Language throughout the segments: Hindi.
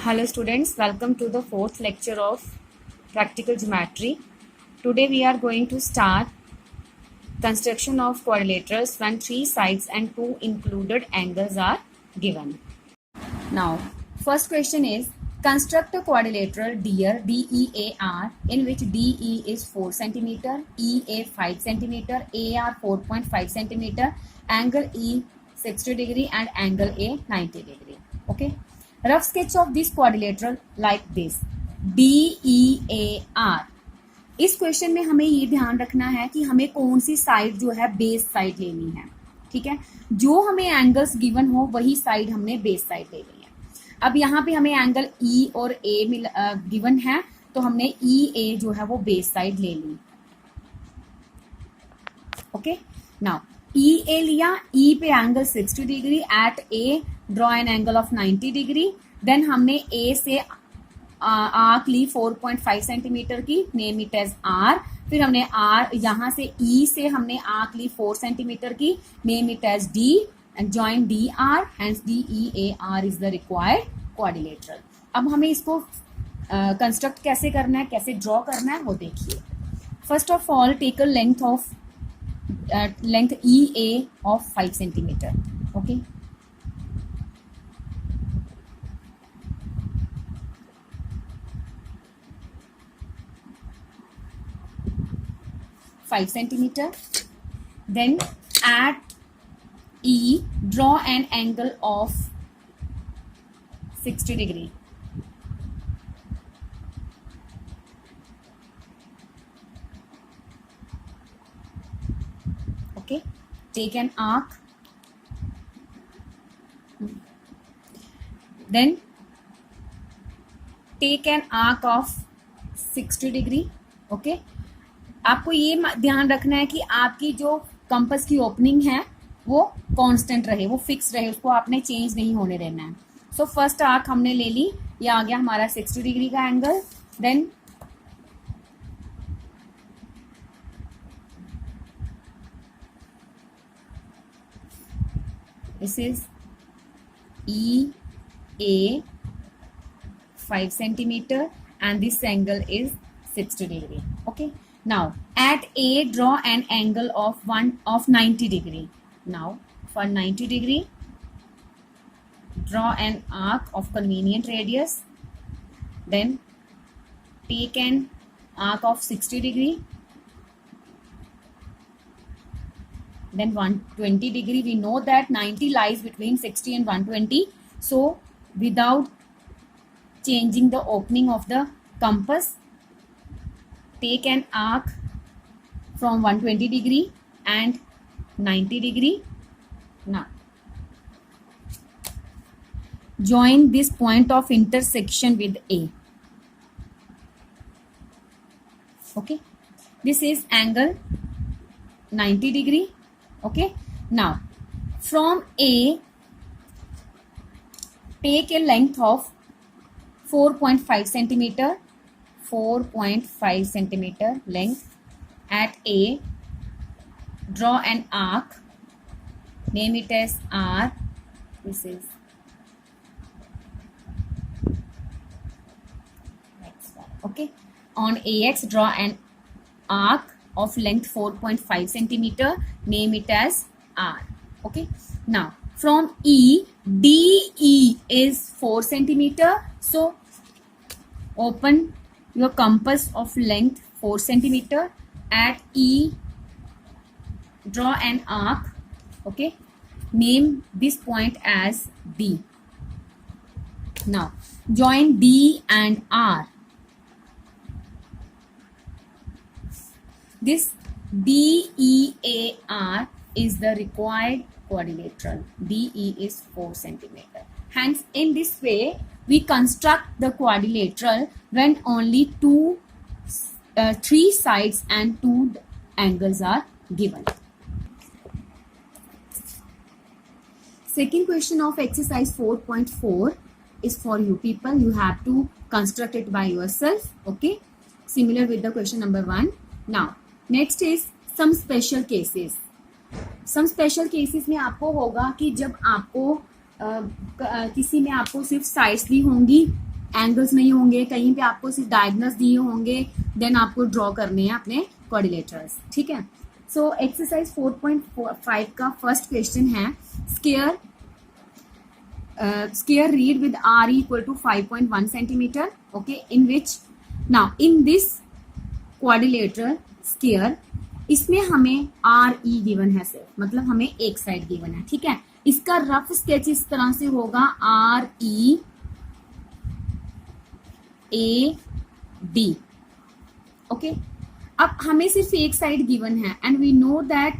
Hello students, welcome to the fourth lecture of practical geometry. Today we are going to start construction of quadrilaterals when three sides and two included angles are given. Now, first question is construct a quadrilateral DEAR in which DE is 4 cm, EA 5 cm, AR 4.5 cm, angle E 60 degree and angle A 90 degree. Okay. Rough sketch of this quadrilateral like this DEAR. इस क्वेश्चन में हमें ये ध्यान रखना है कि हमें कौन सी साइड जो है बेस साइड लेनी है. ठीक है, जो हमें एंगल्स गिवन हो वही साइड हमने बेस साइड ले ली है. अब यहाँ पे हमें एंगल ई और ए गिवन है तो हमने ई ए जो है वो बेस साइड ले ली. ओके, नाउ ई ए लिया, ई पे angle 60 degree, at A draw an angle of 90 degree. Then हमने ए से आर्क ली 4.5 सेंटीमीटर की, नेम इट एज आर. फिर हमने आर यहां से ई से हमने आर्क ली 4 सेंटीमीटर की, name it as D and join D R, hence DEAR is the required quadrilateral. अब हमें इसको कंस्ट्रक्ट कैसे करना है, कैसे ड्रॉ करना है वो देखिए. First of all take a length EA of 5 centimeter. Okay, 5 centimeter. Then at E draw an angle of 60 degree. Okay, take an arc. Then take an arc of 60 degree. Okay, आपको ये ध्यान रखना है कि आपकी जो कंपास की ओपनिंग है वो कांस्टेंट रहे, वो फिक्स रहे, उसको आपने चेंज नहीं होने देना है. सो फर्स्ट आर्क हमने ले ली, ये आ गया हमारा 60 डिग्री का angle. Then this is EA 5 centimeter and this angle is 60 degree. Okay, now at A draw an angle of 90 degree. Now for 90 degree draw an arc of convenient radius. Then take an arc of 60 degree. Then 120 degree. We know that 90 lies between 60 and 120. So without changing the opening of the compass, take an arc from 120 degree and 90 degree. Now join this point of intersection with A. Okay, this is angle 90 degree. Okay, now from A take a length of 4.5 centimeter, 4.5 centimeter length. At A draw an arc, name it as R. This is next one. Okay, on AX draw an arc of length 4.5 centimeter, name it as R. Okay, now from E, DE is 4 centimeter, so open your compass of length 4 centimeter. At E draw an arc. Okay, name this point as D. Now join D and R. This DEAR is the required quadrilateral. DE is 4 centimeter. Hence, in this way, we construct the quadrilateral when only three sides and two angles are given. Second question of exercise 4.4 is for you people. You have to construct it by yourself. Okay, similar with the question number 1. Now next is some special cases. Some special cases में आपको होगा कि जब आपको किसी में आपको सिर्फ साइड्स दी होंगी एंगल्स नहीं होंगे, कहीं पे आपको सिर्फ डायगोनल्स दिए होंगे, देन आपको ड्रॉ करने हैं अपने क्वाड्रिलेटरल्स, ठीक है। सो एक्सरसाइज 4.5 का फर्स्ट क्वेश्चन है square read with r equal to 5.1 centimeter, okay, in which now in this quadrilateral square इसमें हमें आर ई गिवन है सिर्फ, मतलब हमें एक साइड गिवन है, ठीक है। इसका रफ स्केच इस तरह से होगा R E A D, okay. अब हमें सिर्फ एक साइड गिवन है and we know that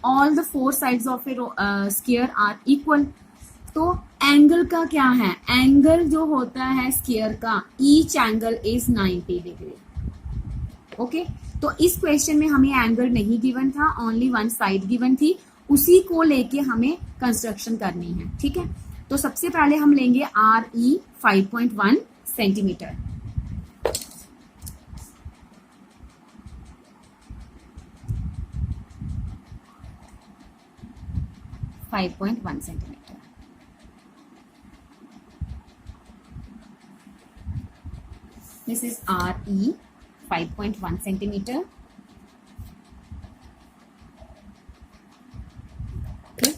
all the 4 sides of a square are equal. तो एंगल का क्या है, एंगल जो होता है स्क्वायर का, each angle is 90 degree, okay. तो इस क्वेश्चन में हमें एंगल नहीं गिवन था, ओनली वन साइड गिवन थी, उसी को लेके हमें कंस्ट्रक्शन करनी है, ठीक है। तो सबसे पहले हम लेंगे R E 5.1 centimetre, centimetre. This is RE 5.1 centimeter. Okay.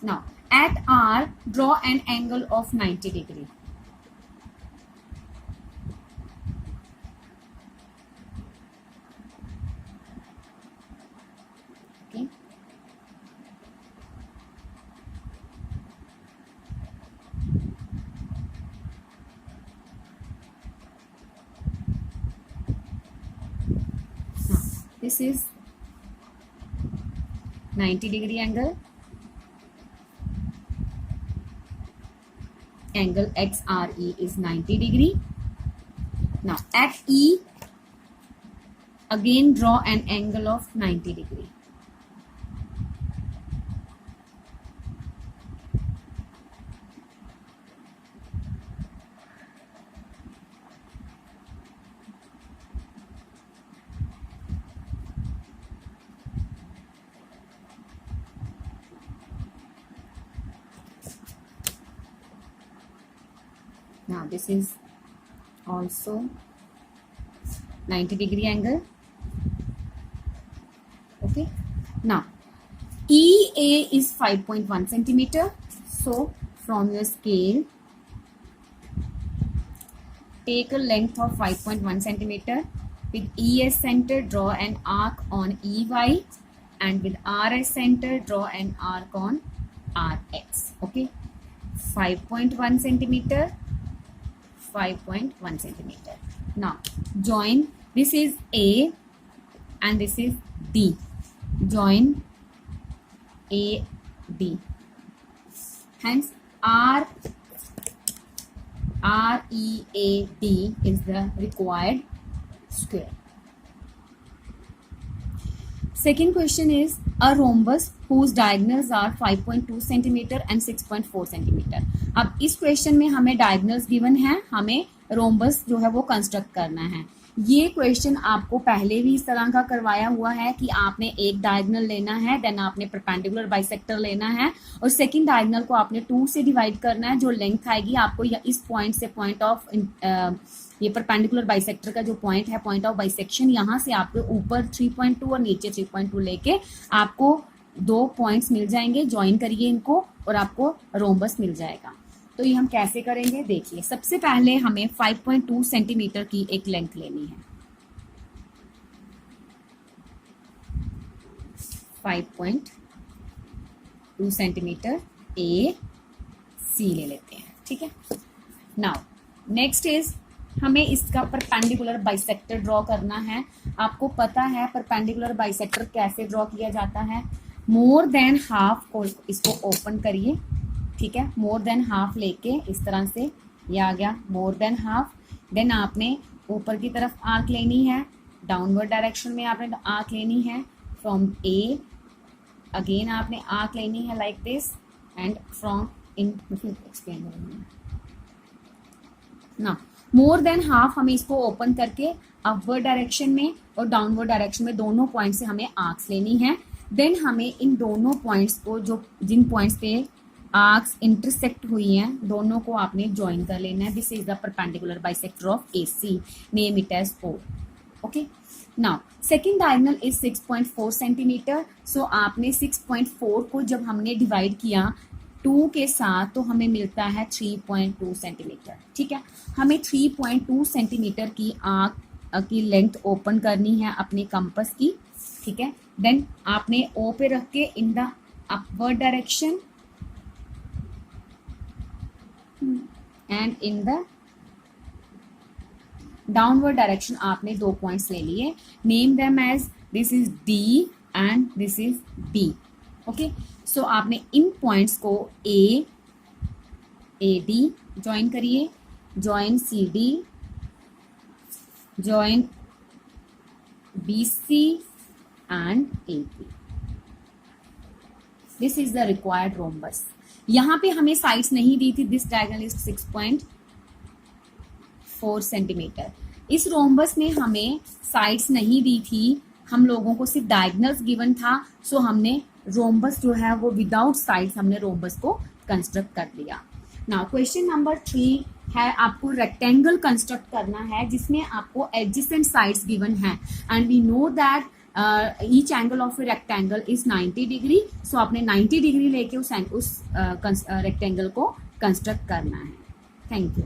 Now at R, draw an angle of 90 degree. Okay. This is 90 degree angle. Angle XRE is 90 degree. Now at E, again draw an angle of 90 degree. Now this is also 90 degree angle, okay. Now EA is 5.1 centimeter, so from your scale take a length of 5.1 centimeter. With ES center draw an arc on EY, and with RS center draw an arc on RX, okay. 5.1 centimeter, 5.1 centimeter. Now join, this is A and this is D, join A D, hence READ is the required square. Second question is a rhombus whose diagonals are 5.2 centimeter and 6.4 centimeter. अब इस क्वेश्चन में हमें डायगोनल्स गिवन है, हमें रोम्बस जो है वो कंस्ट्रक्ट करना है। ये क्वेश्चन आपको पहले भी इस तरह का करवाया हुआ है कि आपने एक डायगोनल लेना है, देन आपने परपेंडिकुलर बाइसेक्टर लेना है और सेकंड डायगोनल को आपने 2 से डिवाइड करना है। जो लेंथ आएगी आपको इस पॉइंट से पॉइंट ऑफ ये परपेंडिकुलर बाइसेक्टर का जो पॉइंट है, पॉइंट ऑफ बाइसेक्शन, यहाँ से आपको ऊपर 3.2 और नीचे 3.2 लेके आपको 2 पॉइंट्स मिल जाएंगे। ज्वाइन करिए इनको और आपको रोम्बस मिल जाएगा। तो ये हम कैसे करेंगे देखिए। सबसे पहले हमें 5.2 सेंटीमीटर की एक लेंथ लेनी है, 5.2 सेंटीमीटर ए सी ले लेते हैं, ठीक है। नाउ नेक्स्ट इज हमें इसका परपेंडिकुलर बाइसेक्टर ड्रॉ करना है। आपको पता है परपेंडिकुलर बाइसेक्टर कैसे ड्रॉ किया जाता है। मोर देन हाफ को इसको ओपन करिए, ठीक है। मोर देन हाफ लेके इस तरह से ये आ गया मोर देन हाफ। देन आपने ऊपर की तरफ आर्क लेनी है, डाउनवर्ड डायरेक्शन में आपने आर्क लेनी है फ्रॉम ए, अगेन आपने आर्क लेनी है like this and from in explain करेंगे ना। मोर देन हाफ हमें इसको ओपन करके अपवर्ड डायरेक्शन में और डाउनवर्ड डायरेक्शन में दोनों पॉइंट से हमें आर्क्स लेनी है। देन हमें इन दोनों पॉइंट्स को, जो जिन पॉइंट्स पे आर्क्स इंटरसेक्ट हुई हैं, दोनों को आपने ज्वाइन कर लेना है. This is the perpendicular bisector of AC. Name it as O. Okay. Now second diagonal is 6.4 centimetre. So आपने 6.4 को जब हमने डिवाइड किया 2 के साथ तो हमें मिलता है 3.2 सेंटीमीटर. ठीक है, हमें 3.2 सेंटीमीटर की आर्क की लेंथ ओपन करनी है अपने कंपास की. ठीक है, देन आपने O पे रख के in the upward direction and in the downward direction आपने 2 पॉइंट्स ले लिए. Name them as this is D and this is B. Okay, so आपने इन पॉइंट्स को AD ज्वाइन करिए, join CD, join BC and AP. This is the required rhombus. यहां पे हमें साइड्स नहीं दी थी. This diagonal is 6.4 centimetre. इस रोम्बस में हमें साइड्स नहीं दी थी, हम लोगों को सिर्फ डायगोनल्स गिवन था. सो हमने रोम्बस जो है वो विदाउट साइड्स हमने रोम्बस को कंस्ट्रक्ट कर दिया. नाउ क्वेश्चन नंबर 3 है, आपको रेक्टेंगल कंस्ट्रक्ट करना है जिसमें आपको एडजेसेंट साइड्स गिवन है and we know that each angle of a rectangle is 90 degree. So आपने 90 डिग्री लेके उस रेक्टेंगल को कंस्ट्रक्ट करना है. Thank you.